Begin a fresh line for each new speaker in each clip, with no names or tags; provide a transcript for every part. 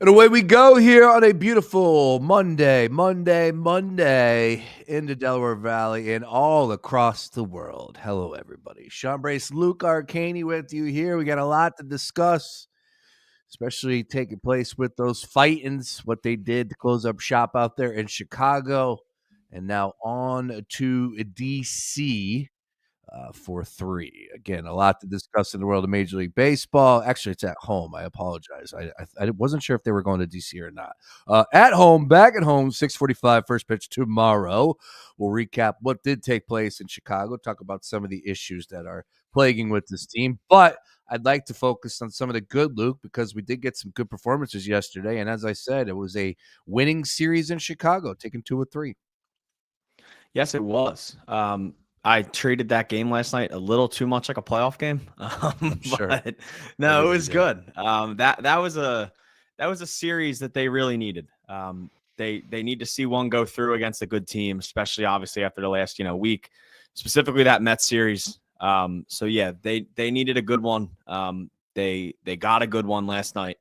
And away we go here on a beautiful Monday in the Delaware Valley and all across the world. Hello, everybody. Sean Brace, Luke Arcaini with you here. We got a lot to discuss, especially taking place with those fightings, what they did to close up shop out there in Chicago, and now on to D.C. For three. Again, a lot to discuss in the world of Major League Baseball. Actually, it's at home. I apologize. I wasn't sure if they were going to DC or not. At home, back at home, 6:45, first pitch tomorrow. We'll recap what did take place in Chicago, talk about some of the issues that are plaguing with this team. But I'd like to focus on some of the good, Luke, because we did get some good performances yesterday. And as I said, it was a winning series in Chicago, taking 2 or 3.
Yes, it was. I treated that game last night a little too much like a playoff game.
Sure.
But no,
Everybody
it was
did.
good. That was a series that they really needed. They need to see one go through against a good team, especially obviously after the last week, specifically that Mets series. So yeah, they needed a good one. They got a good one last night,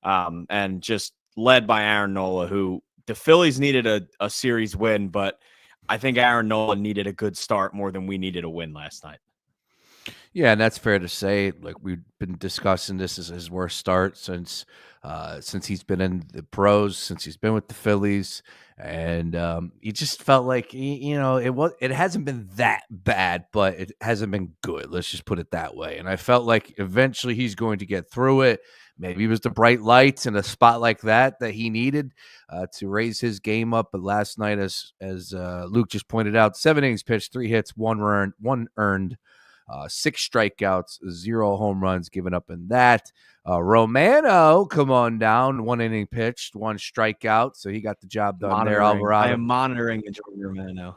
and just led by Aaron Nola, who the Phillies needed a series win, but I think Aaron Nola needed a good start more than we needed a win last night.
Yeah, and that's fair to say. Like, we've been discussing, this as his worst start since he's been in the pros, since he's been with the Phillies, and he just felt like it hasn't been that bad, but it hasn't been good. Let's just put it that way. And I felt like eventually he's going to get through it. Maybe it was the bright lights and a spot like that he needed to raise his game up. But last night, as Luke just pointed out, 7 innings pitched, 3 hits, one earned. 6 strikeouts, 0 home runs given up in that. Romano, come on down. 1 inning pitched, 1 strikeout. So he got the job done there. Alvarado.
I am monitoring the Jordan Romano.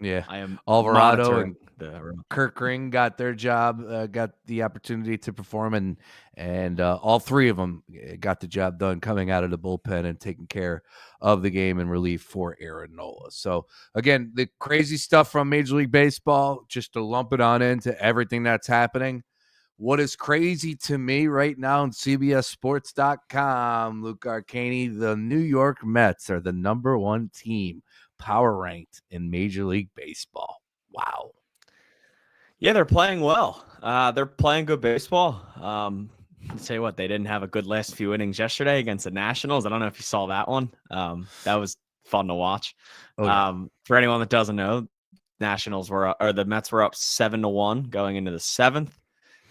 Yeah.
I am
Alvarado
monitoring
and Kirk Ring got their job, got the opportunity to perform, and all 3 of them got the job done coming out of the bullpen and taking care of the game in relief for Aaron Nola. So again, the crazy stuff from Major League Baseball, just to lump it on into everything that's happening. What is crazy to me right now on CBSSports.com, Luke Arcaini, the New York Mets are the number 1 team power ranked in Major League Baseball. Wow.
Yeah, they're playing well. They're playing good baseball. I'll tell you what, they didn't have a good last few innings yesterday against the Nationals. I don't know if you saw that one. That was fun to watch.
Oh, yeah.
For anyone that doesn't know, the Mets were up 7-1 going into the 7th.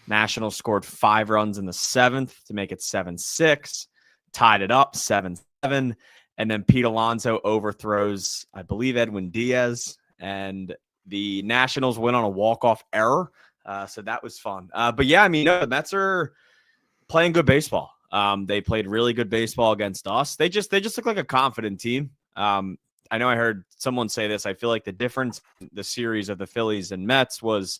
Nationals scored 5 runs in the 7th to make it 7-6, tied it up 7-7, and then Pete Alonso overthrows, I believe, Edwin Diaz, and the Nationals win on a walk-off error. So that was fun. But yeah, I mean, the Mets are playing good baseball. They played really good baseball against us. They just look like a confident team. I know I heard someone say this. I feel like the difference in the series of the Phillies and Mets was,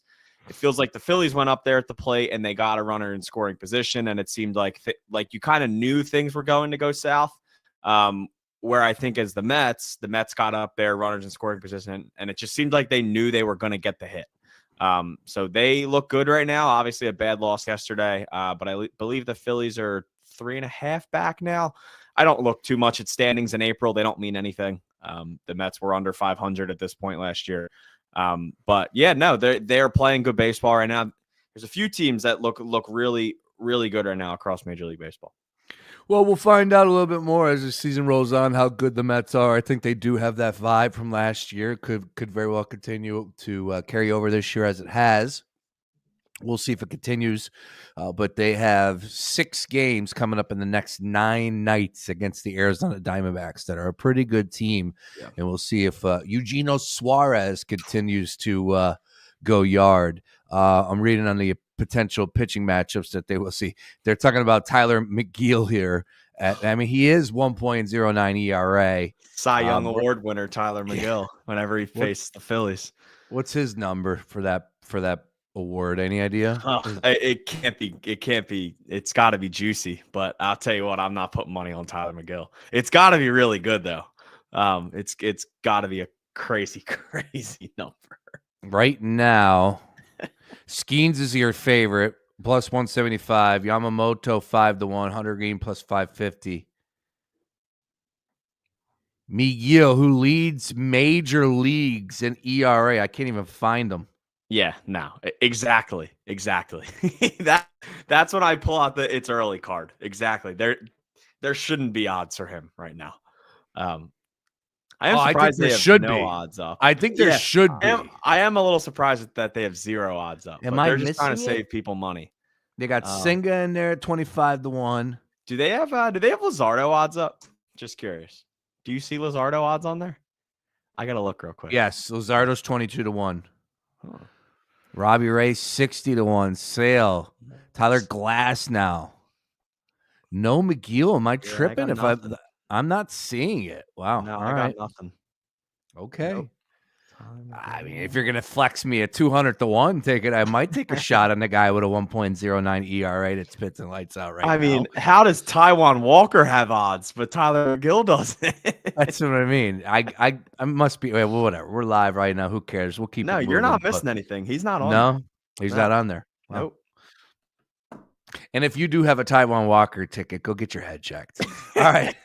it feels like the Phillies went up there at the plate and they got a runner in scoring position, and it seemed like you kind of knew things were going to go south. Where I think as the Mets got up there, runners in scoring position, and it just seemed like they knew they were going to get the hit. So they look good right now. Obviously a bad loss yesterday, but I believe the Phillies are 3.5 back now. I don't look too much at standings in April. They don't mean anything. The Mets were under 500 at this point last year. But yeah, no, they're playing good baseball right now. There's a few teams that look really, really good right now across Major League Baseball.
Well, we'll find out a little bit more as the season rolls on how good the Mets are. I think they do have that vibe from last year. Could very well continue to carry over this year as it has. We'll see if it continues. But they have 6 games coming up in the next 9 nights against the Arizona Diamondbacks that are a pretty good team. Yeah. And we'll see if Eugenio Suarez continues to go yard. I'm reading on the potential pitching matchups that they will see. They're talking about Tyler McGill here. He is 1.09 ERA.
Cy Young Award winner Tyler McGill whenever he faced the Phillies.
What's his number for that award? Any idea?
It can't be. It's got to be juicy. But I'll tell you what, I'm not putting money on Tyler McGill. It's got to be really good though. It's got to be a crazy number.
Right now, Skeens is your favorite, plus 175. Yamamoto 5-1. Hunter Green plus 550. Miguel, who leads major leagues in ERA. I can't even find him.
Yeah, no, exactly. That's when I pull out the it's early card. Exactly. There shouldn't be odds for him right now. I am
I think
surprised
there
they have
should
no
be.
odds up.
I think there
Yeah,
should be.
I am a little surprised that they have 0 odds up,
Am
but
I
they're just trying to
missing it?
save people money.
They got Senga in there at 25-1.
Do they have Luzardo odds up? Just curious. Do you see Luzardo odds on there? I gotta look real quick.
Yes, Luzardo's 22-1.
Huh.
Robbie Ray 60-1. Sale. Tyler Glass now. No McGill. Am I tripping? I'm not seeing it. Wow.
No,
All
I
right.
got nothing.
Okay.
Nope.
I mean, if you're gonna flex me a 200-1 ticket, I might take a shot on the guy with a 1.09 ERA that spits and lights out right now.
I mean, how does Taijuan Walker have odds, but Tyler McGill doesn't?
That's what I mean. I must be well, whatever. We're live right now. Who cares? We'll keep.
No,
it
you're
moving,
not missing anything. He's not on.
No,
there.
He's not on there. Wow.
Nope.
And if you do have a Taijuan Walker ticket, go get your head checked. All right.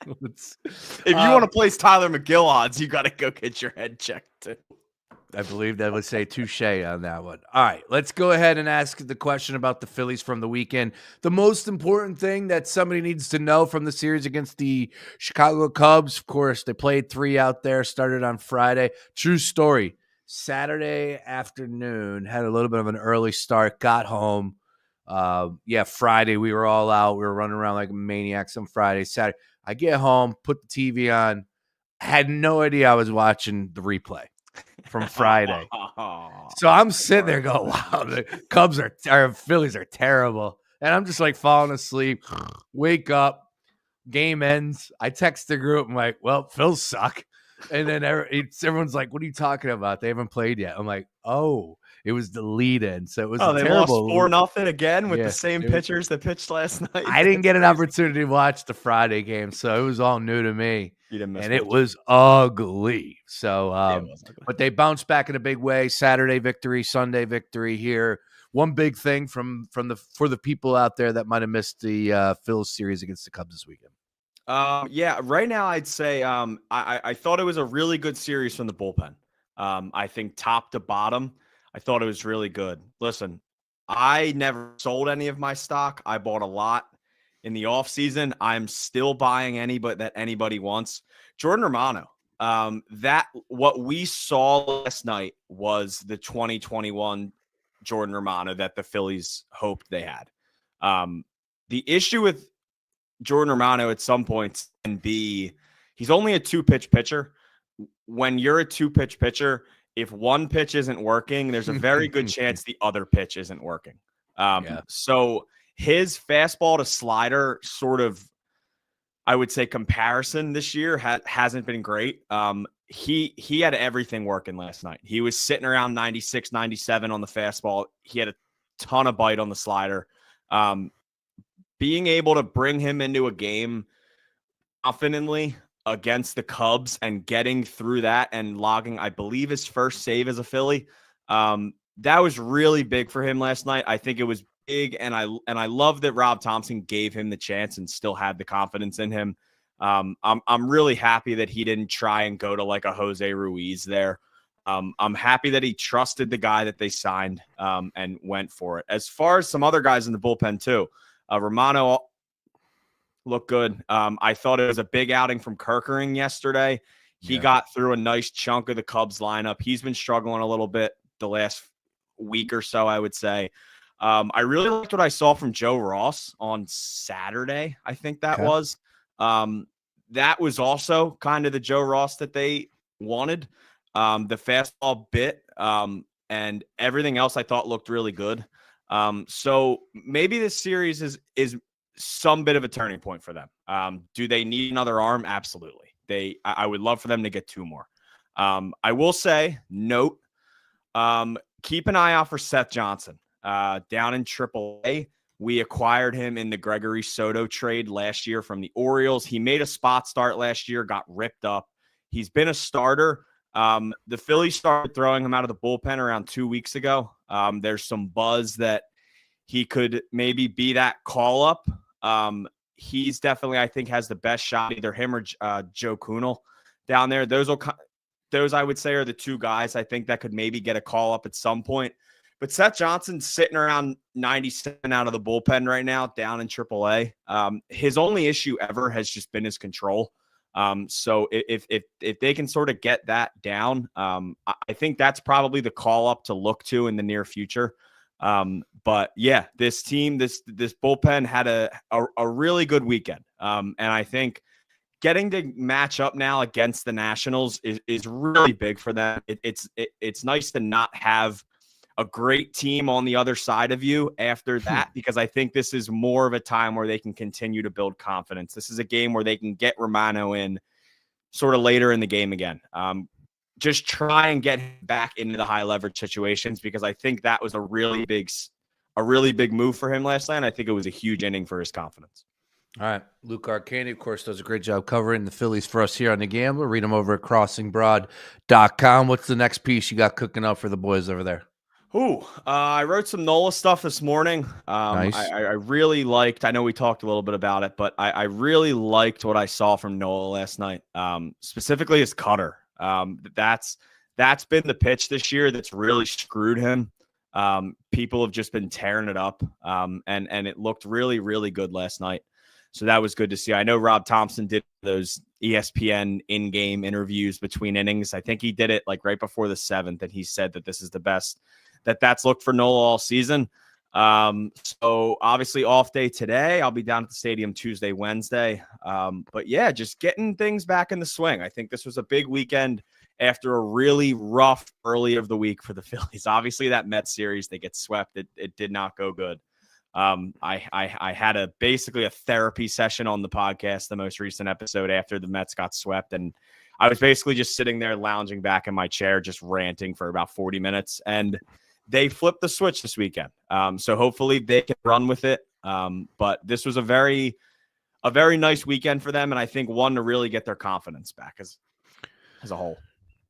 If you want to place Tyler McGill odds, you got to go get your head checked too.
I believe that would say touche on that one. All right, let's go ahead and ask the question about the Phillies from the weekend. The most important thing that somebody needs to know from the series against the Chicago Cubs, of course, they played 3 out there, started on Friday. True story. Saturday afternoon, had a little bit of an early start, got home. Friday, we were all out. We were running around like maniacs on Friday. Saturday, I get home, put the TV on. Had no idea I was watching the replay from Friday. So I'm sitting there going, wow, the Cubs or Phillies are terrible. And I'm just like falling asleep, wake up, game ends. I text the group. I'm like, well, Phils suck. And then everyone's like, what are you talking about? They haven't played yet. I'm like, oh, it was the lead in. So it was
they
terrible.
Lost 4-0 again with the same pitchers that pitched last night.
I didn't get an opportunity to watch the Friday game, so it was all new to me. And it was ugly. So, but they bounced back in a big way. Saturday victory, Sunday victory here. One big thing for the people out there that might have missed the Phils series against the Cubs this weekend.
Right now I'd say I thought it was a really good series from the bullpen. I think top to bottom, I thought it was really good. Listen, I never sold any of my stock. I bought a lot in the offseason. I'm still buying that anybody wants. Jordan Romano. That what we saw last night was the 2021 Jordan Romano that the Phillies hoped they had. The issue with Jordan Romano at some points can be he's only a 2-pitch pitcher. When you're a 2-pitch pitcher, if one pitch isn't working, there's a very good chance the other pitch isn't working. So his fastball to slider sort of, I would say, comparison this year hasn't been great. He had everything working last night. He was sitting around 96, 97 on the fastball. He had a ton of bite on the slider. Being able to bring him into a game confidently against the Cubs and getting through that and logging, I believe, his first save as a Philly, that was really big for him last night. I think it was big, and I love that Rob Thompson gave him the chance and still had the confidence in him. I'm really happy that he didn't try and go to like a Jose Ruiz there. I'm happy that he trusted the guy that they signed and went for it. As far as some other guys in the bullpen too, Romano looked good. I thought it was a big outing from Kerkering yesterday. He got through a nice chunk of the Cubs lineup. He's been struggling a little bit the last week or so, I would say. I really liked what I saw from Joe Ross on Saturday. I think that was. That was also kind of the Joe Ross that they wanted. The fastball bit and everything else I thought looked really good. So maybe this series is some bit of a turning point for them. Do they need another arm? Absolutely. I would love for them to get 2 more. I will say, note, keep an eye out for Seth Johnson down in AAA. We acquired him in the Gregory Soto trade last year from the Orioles. He made a spot start last year, got ripped up. He's been a starter. The Phillies started throwing him out of the bullpen around 2 weeks ago. There's some buzz that he could maybe be that call up. he's definitely, I think, has the best shot, either him or Joe Kunal down there. Those I would say are the two guys I think that could maybe get a call up at some point. But Seth Johnson's sitting around 97 out of the bullpen right now, down in AAA. His only issue ever has just been his control. So if they can sort of get that down, I think that's probably the call up to look to in the near future. But yeah, this team, this bullpen had a really good weekend. And I think getting to match up now against the Nationals is really big for them. It's nice to not have a great team on the other side of you after that, because I think this is more of a time where they can continue to build confidence. This is a game where they can get Romano in sort of later in the game again. Just try and get him back into the high leverage situations, because I think that was a really big move for him last night. And I think it was a huge inning for his confidence.
All right. Luke Arcaini, of course, does a great job covering the Phillies for us here on The Gambler. Read them over at crossingbroad.com. What's the next piece you got cooking up for the boys over there?
I wrote some Nola stuff this morning.
Nice.
I really liked, I know we talked a little bit about it, but I really liked what I saw from Nola last night, specifically his cutter. That's been the pitch this year that's really screwed him. People have just been tearing it up, and it looked really, really good last night. So that was good to see. I know Rob Thompson did those ESPN in-game interviews between innings. I think he did it like right before the 7th, and he said that this is the best that's looked for Nola all season. So obviously off day today. I'll be down at the stadium Tuesday, Wednesday. But yeah, just getting things back in the swing. I think this was a big weekend after a really rough early of the week for the Phillies. Obviously that Mets series, they get swept. It did not go good. I had basically a therapy session on the podcast, the most recent episode after the Mets got swept. And I was basically just sitting there lounging back in my chair, just ranting for about 40 minutes. And they flipped the switch this weekend. So hopefully they can run with it. But this was a very nice weekend for them. And I think one to really get their confidence back as a whole.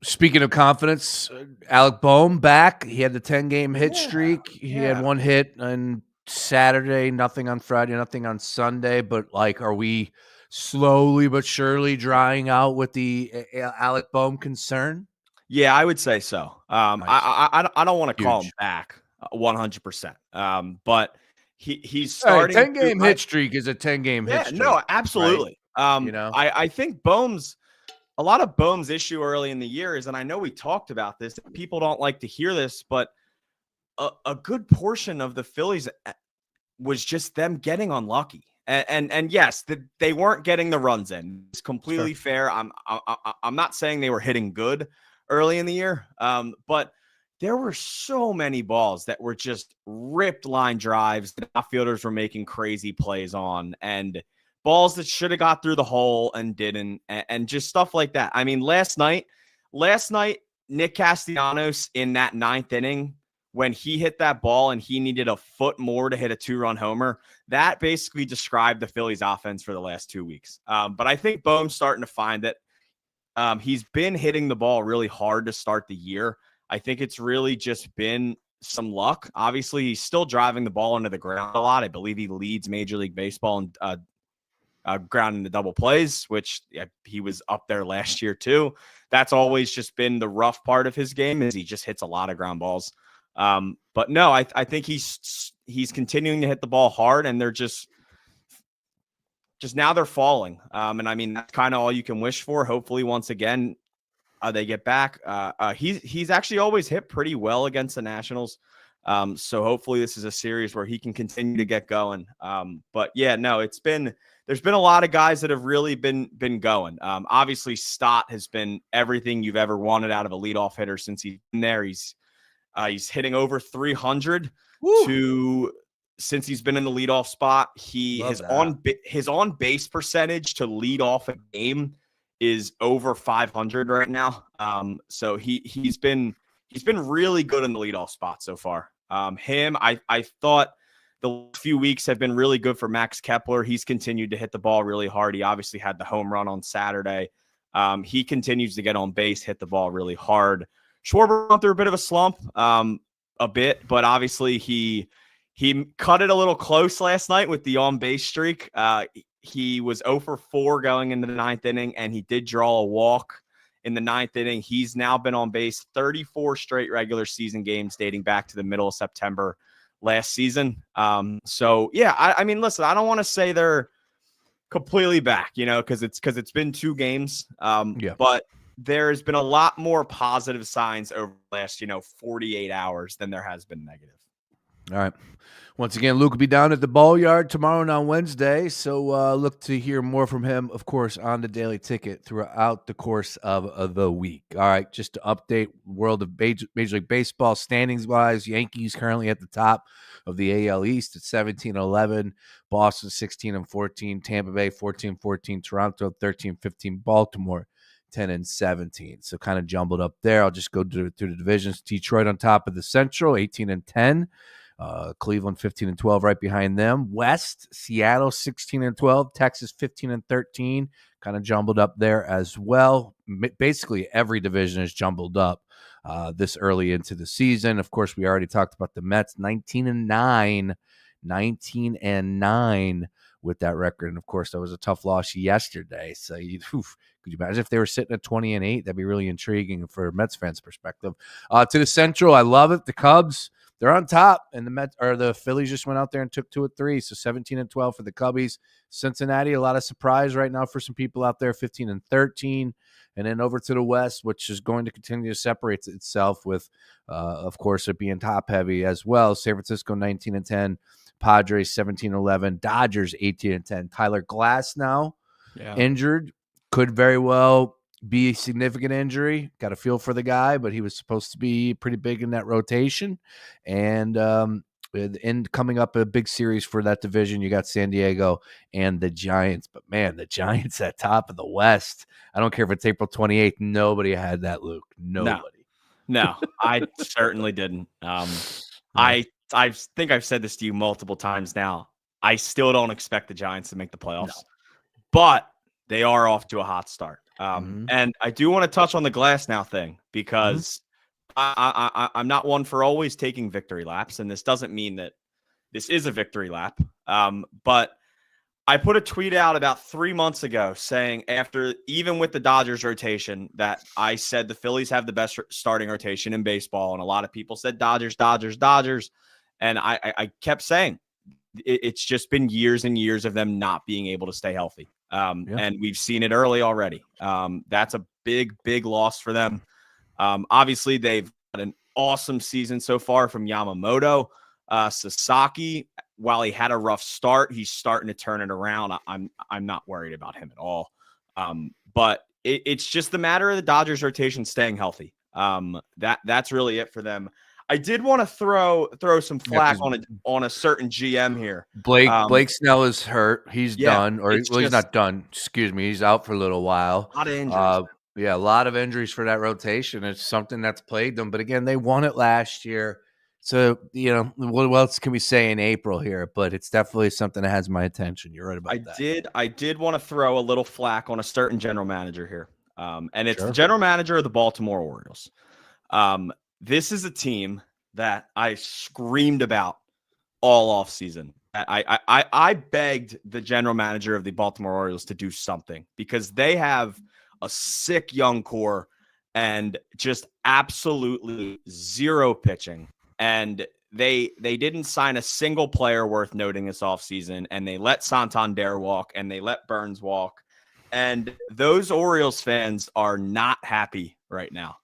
Speaking of confidence, Alec Boehm back. He had the 10-game hit streak. He had one hit on Saturday, nothing on Friday, nothing on Sunday. But are we slowly but surely drying out with the Alec Boehm concern?
Yeah, I would say so.
Nice.
I don't want to call him back 100%. But he's starting.
10-game hit streak is a 10-game hit streak.
No, absolutely.
Right?
I think a lot of Boehm's issue early in the year is, and I know we talked about this, people don't like to hear this, but a good portion of the Phillies was just them getting unlucky. And yes, they weren't getting the runs in. It's completely fair. I'm not saying they were hitting good early in the year, but there were so many balls that were just ripped line drives that outfielders were making crazy plays on, and balls that should have got through the hole and didn't, and just stuff like that. I mean, last night, Nick Castellanos in that 9th inning, when he hit that ball and he needed a foot more to hit a 2-run homer, that basically described the Phillies offense for the last 2 weeks. But I think Boehm's starting to find that he's been hitting the ball really hard to start the year. I think it's really just been some luck. Obviously, he's still driving the ball into the ground a lot. I believe he leads Major League Baseball in ground into double plays, which he was up there last year too. That's always just been the rough part of his game, is he just hits a lot of ground balls. But no, I think he's continuing to hit the ball hard, and they're just now they're falling. And I mean, that's kind of all you can wish for. Hopefully once again, they get back. He's actually always hit pretty well against the Nationals. So hopefully this is a series where he can continue to get going. But yeah, no, there's been a lot of guys that have really been going. Obviously Stott has been everything you've ever wanted out of a leadoff hitter since he's been there. He's hitting over 300 since he's been in the leadoff spot. His on base percentage to lead off a game is over 500 right now. So he's been really good in the leadoff spot so far. I thought the few weeks have been really good for Max Kepler. He's continued to hit the ball really hard. He obviously had the home run on Saturday. He continues to get on base, hit the ball really hard. Schwarber went through a bit of a slump, but obviously he cut it a little close last night with the on base streak. He was 0 for 4 going into the 9th inning, and he did draw a walk in the 9th inning. He's now been on base 34 straight regular season games dating back to the middle of September last season. So yeah, I mean, listen, I don't want to say they're completely back, because it's been 2 games. But there's been a lot more positive signs over the last, 48 hours than there has been negative.
All right. Once again, Luke will be down at the Ball Yard tomorrow and on Wednesday, so look to hear more from him, of course, on the Daily Ticket throughout the course of the week. All right, just to update world of Major League Baseball standings-wise, Yankees currently at the top of the AL East at 17-11, Boston 16-14, Tampa Bay 14-14, Toronto 13-15, Baltimore 10-17. So kind of jumbled up there. I'll just go through the divisions. Detroit on top of the Central, 18-10. Cleveland 15-12 right behind them. West, Seattle 16-12, Texas 15-13, kind of jumbled up there as well. Basically every division is jumbled up this early into the season. Of course, we already talked about the Mets 19-9 with that record. And of course, that was a tough loss yesterday. So could you imagine if they were sitting at 20-8? That'd be really intriguing for Mets fans' perspective. To the Central, I love it. The Cubs, they're on top, and the Phillies just went out there and took 2 of 3. So 17-12 for the Cubbies. Cincinnati, a lot of surprise right now for some people out there, 15-13. And then over to the West, which is going to continue to separate itself with, of course, it being top heavy as well. San Francisco 19-10, Padres 17-11, Dodgers 18-10. Tyler Glass now injured, could very well be a significant injury. Got a feel for the guy, but he was supposed to be pretty big in that rotation. And coming up a big series for that division, you got San Diego and the Giants. But man, the Giants at top of the West. I don't care if it's April 28th. Nobody had that, Luke. Nobody.
No, I certainly didn't. I think I've said this to you multiple times now. I still don't expect the Giants to make the playoffs, but they are off to a hot start. And I do want to touch on the Glass now thing, because I'm not one for always taking victory laps, and this doesn't mean that this is a victory lap. But I put a tweet out about 3 months ago saying, after, even with the Dodgers rotation, that I said the Phillies have the best starting rotation in baseball, and a lot of people said Dodgers. And I kept saying it's just been years and years of them not being able to stay healthy. And we've seen it early already. That's a big loss for them. Obviously, they've had an awesome season so far from Yamamoto. Sasaki, while he had a rough start, he's starting to turn it around. I'm not worried about him at all. But it's just the matter of the Dodgers rotation staying healthy. That's really it for them. I did want to throw some flack on a certain GM here.
Blake Snell is hurt. He's done, he's not done. Excuse me. He's out for a little while.
A lot of injuries.
A lot of injuries for that rotation. It's something that's plagued them. But again, they won it last year. So, what else can we say in April here? But it's definitely something that has my attention. You're right about that.
I did want to throw a little flack on a certain general manager here. And it's the general manager of the Baltimore Orioles. This is a team that I screamed about all offseason. I begged the general manager of the Baltimore Orioles to do something, because they have a sick young core and just absolutely zero pitching. And they didn't sign a single player worth noting this offseason, and they let Santander walk and they let Burns walk. And those Orioles fans are not happy right now.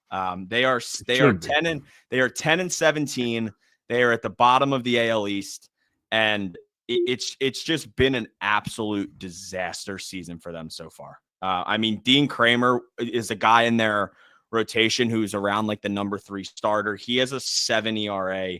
They are 10-17. They are at the bottom of the AL East, and it's just been an absolute disaster season for them so far. I mean, Dean Kramer is a guy in their rotation who's around like the number 3 starter. He has a 7 ERA.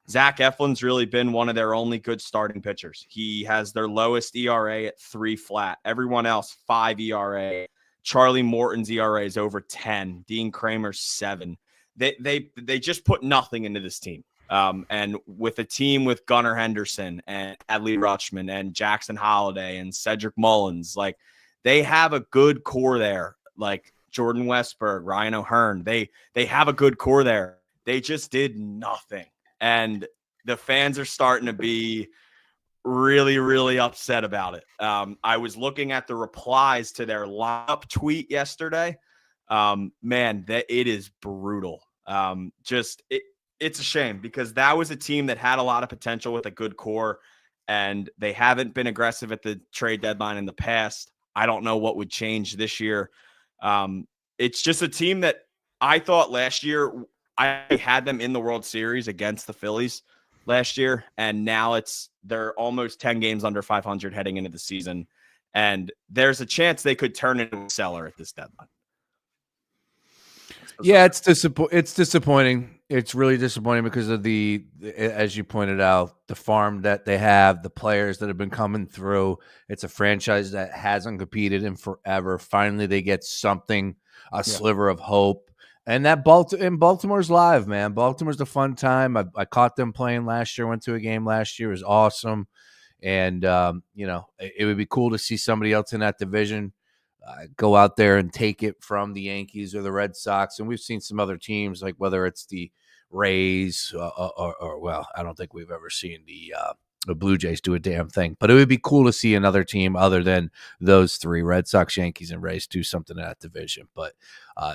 Zach Eflin's really been one of their only good starting pitchers. He has their lowest ERA at 3 flat. Everyone else, 5 ERA. Charlie Morton's ERA is over 10. Dean Kramer's 7. They just put nothing into this team. And with a team with Gunnar Henderson and Adley Rutschman and Jackson Holliday and Cedric Mullins, like, they have a good core there. Like Jordan Westberg, Ryan O'Hearn, they have a good core there. They just did nothing. And the fans are starting to be really, really upset about it. I was looking at the replies to their lineup tweet yesterday. Man, that it is brutal. It's a shame because that was a team that had a lot of potential with a good core, and they haven't been aggressive at the trade deadline in the past. I don't know what would change this year. It's just a team that I thought last year I had them in the World Series against the Phillies last year, and now they're almost 10 games under 500 heading into the season, and there's a chance they could turn into a seller at this deadline.
Yeah, it's disappointing. It's really disappointing because of as you pointed out, the farm that they have, the players that have been coming through. It's a franchise that hasn't competed in forever. Finally, they get something, a sliver of hope. And that Baltimore's live, man. Baltimore's a fun time. I caught them playing last year. Went to a game last year. It was awesome. And it would be cool to see somebody else in that division go out there and take it from the Yankees or the Red Sox. And we've seen some other teams, like whether it's the Rays or well, I don't think we've ever seen the Blue Jays do a damn thing. But it would be cool to see another team other than those three, Red Sox, Yankees, and Rays, do something in that division. But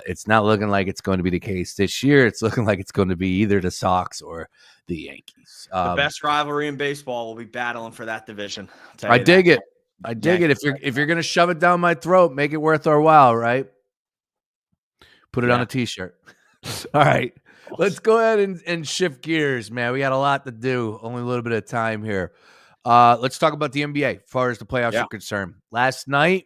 it's not looking like it's going to be the case this year. It's looking like it's going to be either the Sox or the Yankees.
The best rivalry in baseball will be battling for that division.
I dig it. I dig it. If you're gonna shove it down my throat, make it worth our while, right? Put it on a t-shirt. All right. Let's go ahead and shift gears, man. We got a lot to do. Only a little bit of time here. Let's talk about the NBA as far as the playoffs are concerned. Last night,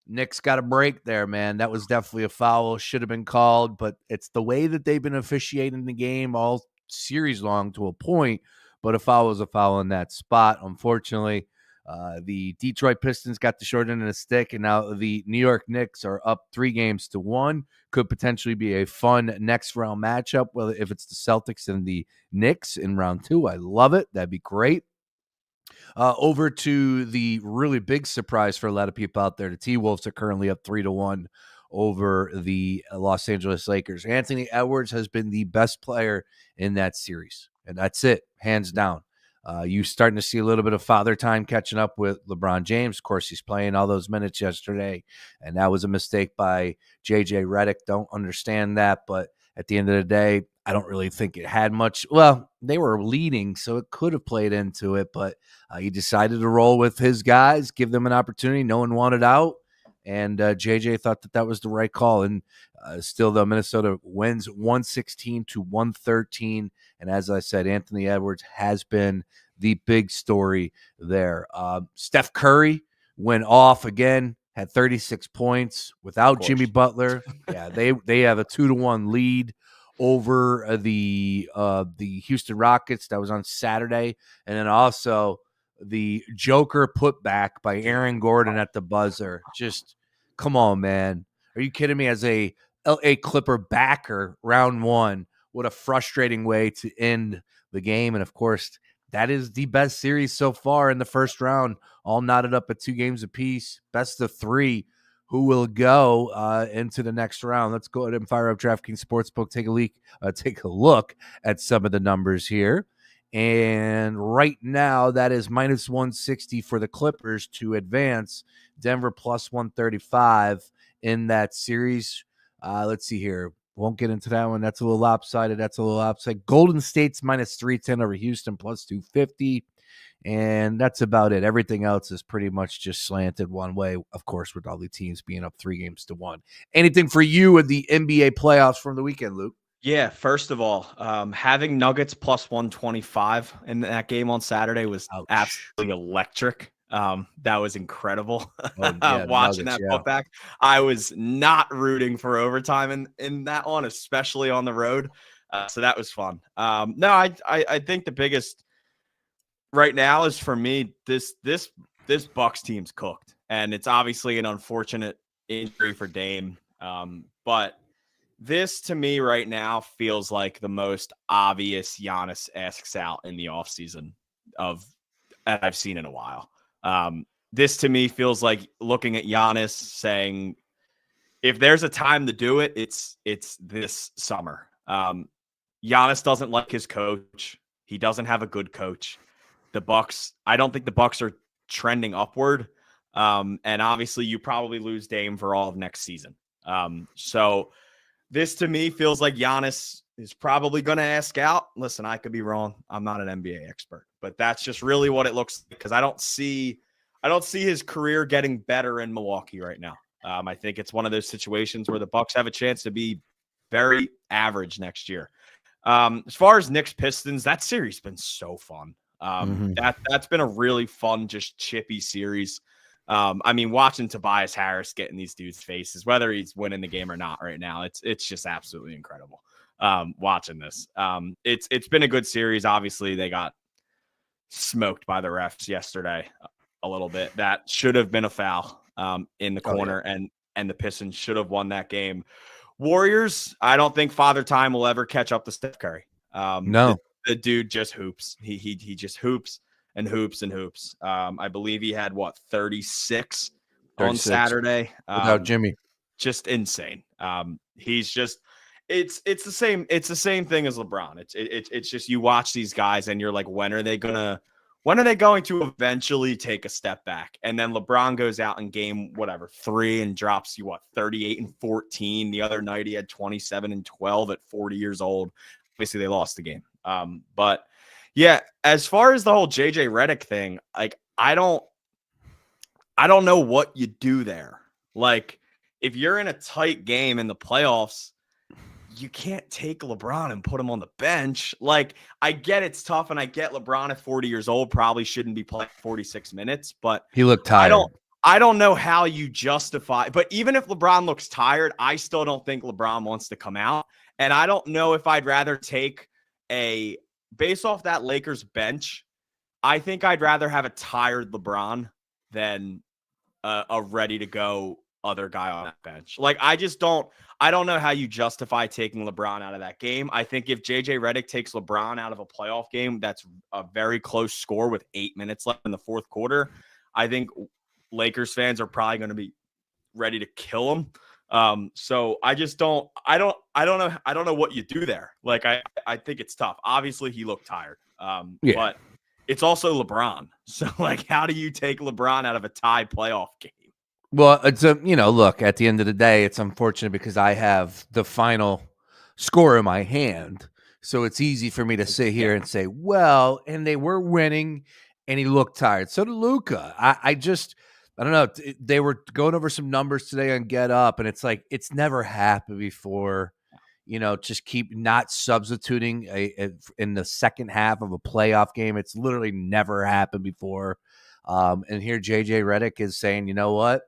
Knicks got a break there, man. That was definitely a foul. Should have been called, but it's the way that they've been officiating the game all series long to a point. But a foul was a foul in that spot, unfortunately. The Detroit Pistons got the short end of the stick, and now the New York Knicks are up 3-1. Could potentially be a fun next round matchup, whether if it's the Celtics and the Knicks in round 2. I love it. That'd be great. Over to the really big surprise for a lot of people out there. The T-Wolves are currently up 3-1 over the Los Angeles Lakers. Anthony Edwards has been the best player in that series, and that's it, hands down. You starting to see a little bit of father time catching up with LeBron James. Of course, he's playing all those minutes yesterday, and that was a mistake by J.J. Redick. Don't understand that, but at the end of the day, I don't really think it had much. Well, they were leading, so it could have played into it, but he decided to roll with his guys, give them an opportunity. No one wanted out, and JJ thought that was the right call. And still, though, Minnesota wins 116-113. And as I said, Anthony Edwards has been the big story there. Steph Curry went off again, had 36 points without Jimmy Butler. Yeah, they have a 2-1 lead over the Houston Rockets. That was on Saturday. And then also the Joker putback by Aaron Gordon at the buzzer. Just come on, man. Are you kidding me? As a LA Clipper backer, round 1, what a frustrating way to end the game. And of course, that is the best series so far in the first round, all knotted up at 2 games apiece. Best of 3. Who will go into the next round? Let's go ahead and fire up DraftKings Sportsbook. Take a look at some of the numbers here. And right now, that is minus 160 for the Clippers to advance. Denver plus 135 in that series. Let's see here. Won't get into that one. That's a little lopsided. Golden State's minus 310 over Houston plus 250. And that's about it. Everything else is pretty much just slanted one way, of course, with all the teams being up 3-1. Anything for you in the NBA playoffs from the weekend, Luke?
Yeah, first of all, having Nuggets plus 125 in that game on Saturday was absolutely electric. That was incredible. Watching that putback. I was not rooting for overtime in that one, especially on the road. So that was fun. I think the biggest right now is, for me, this Bucks team's cooked, and it's obviously an unfortunate injury for Dame. But this, to me, right now feels like the most obvious Giannis asks out in the offseason that I've seen in a while. This, to me, feels like looking at Giannis saying, if there's a time to do it, it's this summer. Giannis doesn't like his coach. He doesn't have a good coach. the Bucks. I don't think the Bucks are trending upward. And obviously, you probably lose Dame for all of next season. So this to me feels like Giannis is probably going to ask out. Listen, I could be wrong. I'm not an NBA expert, but that's just really what it looks like, because I don't see his career getting better in Milwaukee right now. I think it's one of those situations where the Bucks have a chance to be very average next year. As far as Knicks Pistons, that series has been so fun. That's been a really fun, just chippy series. I mean, watching Tobias Harris get in these dudes' faces, whether he's winning the game or not right now, it's just absolutely incredible. Watching this, it's been a good series. Obviously, they got smoked by the refs yesterday a little bit. That should have been a foul in the corner, and the Pistons should have won that game. Warriors, I don't think Father Time will ever catch up to Steph Curry.
No,
the dude just hoops. He just hoops and hoops and hoops. I believe he had 36 on Saturday
without Jimmy.
Just insane. He's just it's the same thing as LeBron. It's just, you watch these guys and you're like, when are they going to eventually take a step back? And then LeBron goes out in game 3 and drops you 38 and 14. The other night he had 27 and 12 at 40 years old. Obviously they lost the game. But yeah, as far as the whole JJ Redick thing, like, I don't know what you do there. Like, if you're in a tight game in the playoffs, you can't take LeBron and put him on the bench. Like, I get it's tough, and I get LeBron at 40 years old probably shouldn't be playing 46 minutes, but
he looked tired.
I don't know how you justify, but even if LeBron looks tired, I still don't think LeBron wants to come out. And I don't know if I'd rather take based off that Lakers bench, I think I'd rather have a tired LeBron than a ready to go other guy on that bench. Like, I don't know how you justify taking LeBron out of that game. I think if JJ Redick takes LeBron out of a playoff game, that's a very close score with 8 minutes left in the fourth quarter. I think Lakers fans are probably going to be ready to kill him. So I don't know what you do there. Like, I think it's tough. Obviously he looked tired. But it's also LeBron. So, like, how do you take LeBron out of a tie playoff game?
Well, it's look, at the end of the day, it's unfortunate because I have the final score in my hand. So it's easy for me to sit here and say, well, and they were winning and he looked tired. So did Luka. I don't know. They were going over some numbers today on Get Up, and it's like, it's never happened before. Just keep not substituting in the second half of a playoff game. It's literally never happened before. And here JJ Redick is saying, you know what?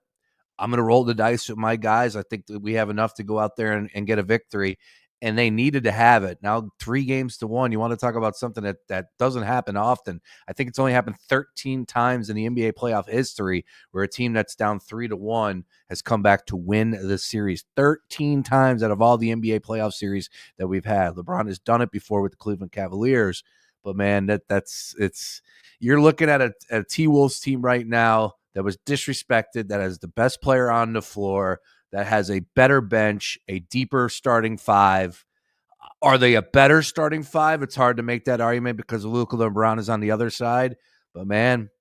I'm going to roll the dice with my guys. I think that we have enough to go out there and get a victory. And they needed to have it. Now 3-1. You want to talk about something that doesn't happen often. I think it's only happened 13 times in the NBA playoff history where a team that's down 3-1 has come back to win the series. 13 times out of all the NBA playoff series that we've had. LeBron has done it before with the Cleveland Cavaliers. But man, you're looking at a T-Wolves team right now that was disrespected, that has the best player on the floor, that has a better bench, a deeper starting five. Are they a better starting five? It's hard to make that argument because Luka LeBron is on the other side. But, man,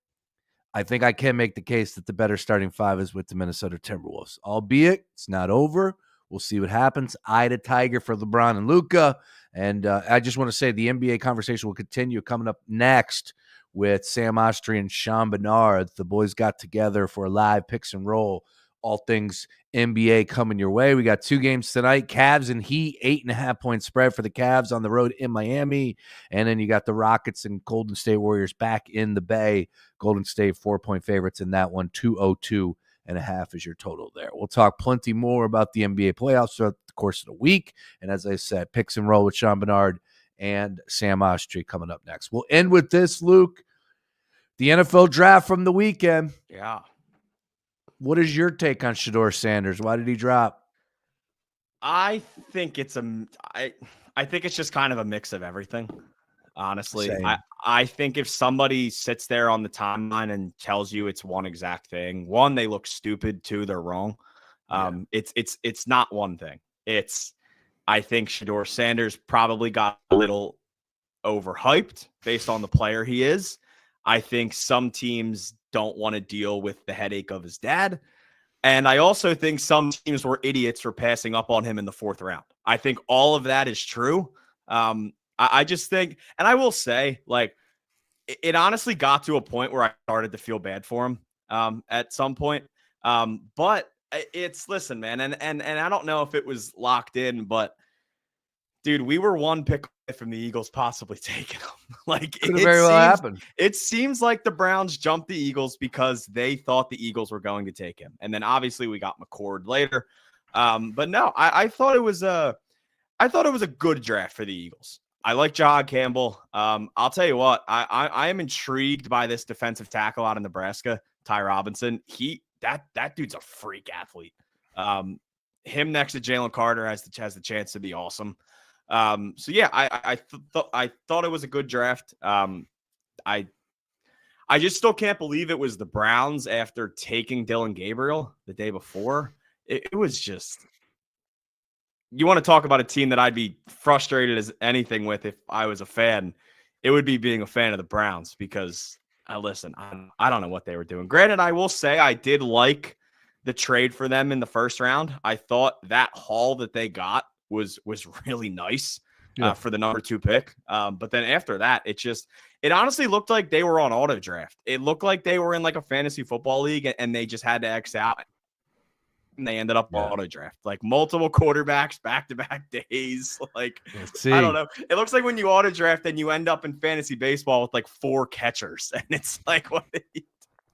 I think I can make the case that the better starting five is with the Minnesota Timberwolves. Albeit, it's not over. We'll see what happens. Eye to Tiger for LeBron and Luka. And I just want to say the NBA conversation will continue coming up next with Sam Ostry and Sean Bernard. The boys got together for a live picks and roll. All things NBA coming your way. We got 2 games tonight. Cavs and Heat, 8.5-point spread for the Cavs on the road in Miami. And then you got the Rockets and Golden State Warriors back in the Bay. Golden State 4-point favorites in that one. 202.5 is your total there. We'll talk plenty more about the NBA playoffs throughout the course of the week. And as I said, picks and roll with Sean Bernard and Sam Ostry coming up next. We'll end with this, Luke. The NFL draft from the weekend.
Yeah.
What is your take on Shedeur Sanders? Why did he drop?
I think it's just kind of a mix of everything. Honestly,
Same.
I think if somebody sits there on the timeline and tells you it's one exact thing, one, they look stupid. Two, they're wrong. It's not one thing. I think Shedeur Sanders probably got a little overhyped based on the player he is. I think some teams don't want to deal with the headache of his dad. And I also think some teams were idiots for passing up on him in the 4th round. I think all of that is true. I just think, and I will say, like, it honestly got to a point where I started to feel bad for him at some point. But it's, listen, man, and I don't know if it was locked in, but dude, we were one pick from the Eagles possibly taking him. Like,
Could have very well happened.
It seems like the Browns jumped the Eagles because they thought the Eagles were going to take him, and then obviously we got McCord later. But no, I thought it was a good draft for the Eagles. I like John Campbell. I'll tell you what, I am intrigued by this defensive tackle out of Nebraska, Ty Robinson. That dude's a freak athlete. Him next to Jalen Carter has the chance to be awesome. So yeah, I thought it was a good draft. I just still can't believe it was the Browns after taking Dylan Gabriel the day before. It was just, you want to talk about a team that I'd be frustrated as anything with if I was a fan. It would be being a fan of the Browns because I don't know what they were doing. Granted, I will say I did like the trade for them in the 1st round. I thought that haul that they got was really nice for the number 2 pick. But then after that, it honestly looked like they were on auto draft. It looked like they were in like a fantasy football league and they just had to X out. And they ended up auto draft, like multiple quarterbacks back-to-back days. Like, I don't know. It looks like when you auto draft, then you end up in fantasy baseball with like 4 catchers. And it's like, what?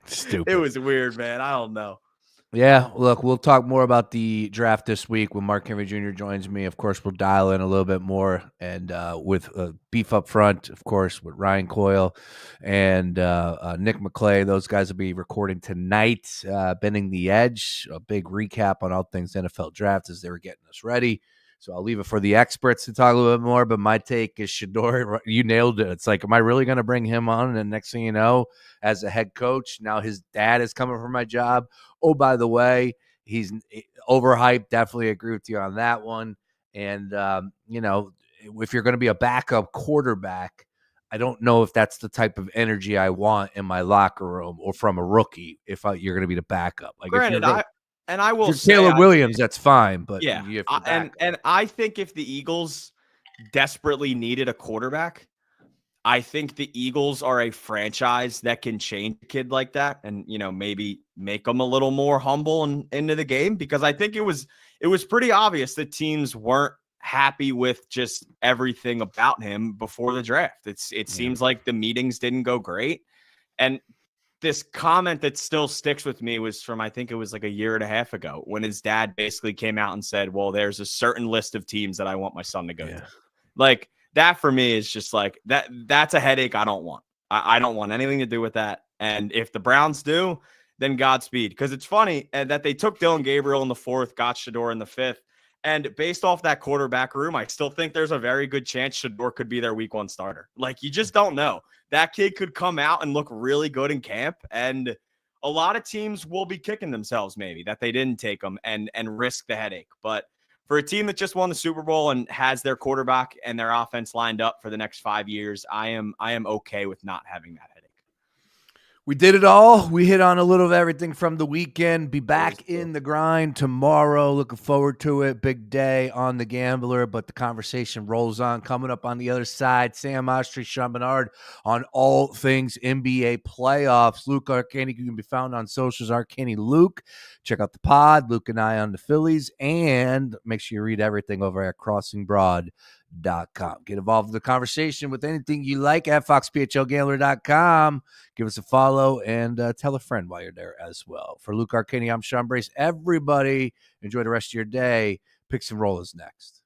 Stupid.
It was weird, man. I don't know.
Yeah, look, we'll talk more about the draft this week when Mark Henry Jr. joins me. Of course, we'll dial in a little bit more and with beef up front, of course, with Ryan Coyle and Nick McClay. Those guys will be recording tonight, Bending the Edge, a big recap on all things NFL draft as they were getting us ready. So I'll leave it for the experts to talk a little bit more, but my take is Shedeur. You nailed it. It's like, am I really going to bring him on? And next thing you know, as a head coach, now his dad is coming for my job. Oh, by the way, he's overhyped. Definitely agree with you on that one. And, if you're going to be a backup quarterback, I don't know if that's the type of energy I want in my locker room or from a rookie if you're going to be the backup. Like,
granted, I will say
Caleb Williams, that's fine. But
yeah,
you have to
and I think if the Eagles desperately needed a quarterback, I think the Eagles are a franchise that can change a kid like that and, maybe make them a little more humble and into the game, because I think it was pretty obvious that teams weren't happy with just everything about him before the draft. It seems like the meetings didn't go great. And this comment that still sticks with me was from, I think it was like a year and a half ago, when his dad basically came out and said, well, there's a certain list of teams that I want my son to go to. Like, that for me is just like that's a headache I don't want. I don't want anything to do with that. And if the Browns do, then Godspeed. Because it's funny that they took Dylan Gabriel in the 4th, got Shedeur in the 5th. And based off that quarterback room, I still think there's a very good chance Shedeur could be their week 1 starter. Like, you just don't know. That kid could come out and look really good in camp. And a lot of teams will be kicking themselves maybe that they didn't take him and risk the headache. But for a team that just won the Super Bowl and has their quarterback and their offense lined up for the next 5 years, I am okay with not having that headache.
We did it all. We hit on a little of everything from the weekend. Be back in the grind tomorrow. Looking forward to it. Big day on The Gambler, but the conversation rolls on. Coming up on the other side, Sam Ostry, Sean Bernard on all things NBA playoffs. Luke Arcaini can be found on socials, Arcaini Luke. Check out the pod, Luke and I on the Phillies, and make sure you read everything over at crossingbroad.com. Get involved in the conversation with anything you like at foxphlgambler.com. Give us a follow and tell a friend while you're there as well. For Luke Arcaini, I'm Sean Brace. Everybody, enjoy the rest of your day. Picks and roll is next.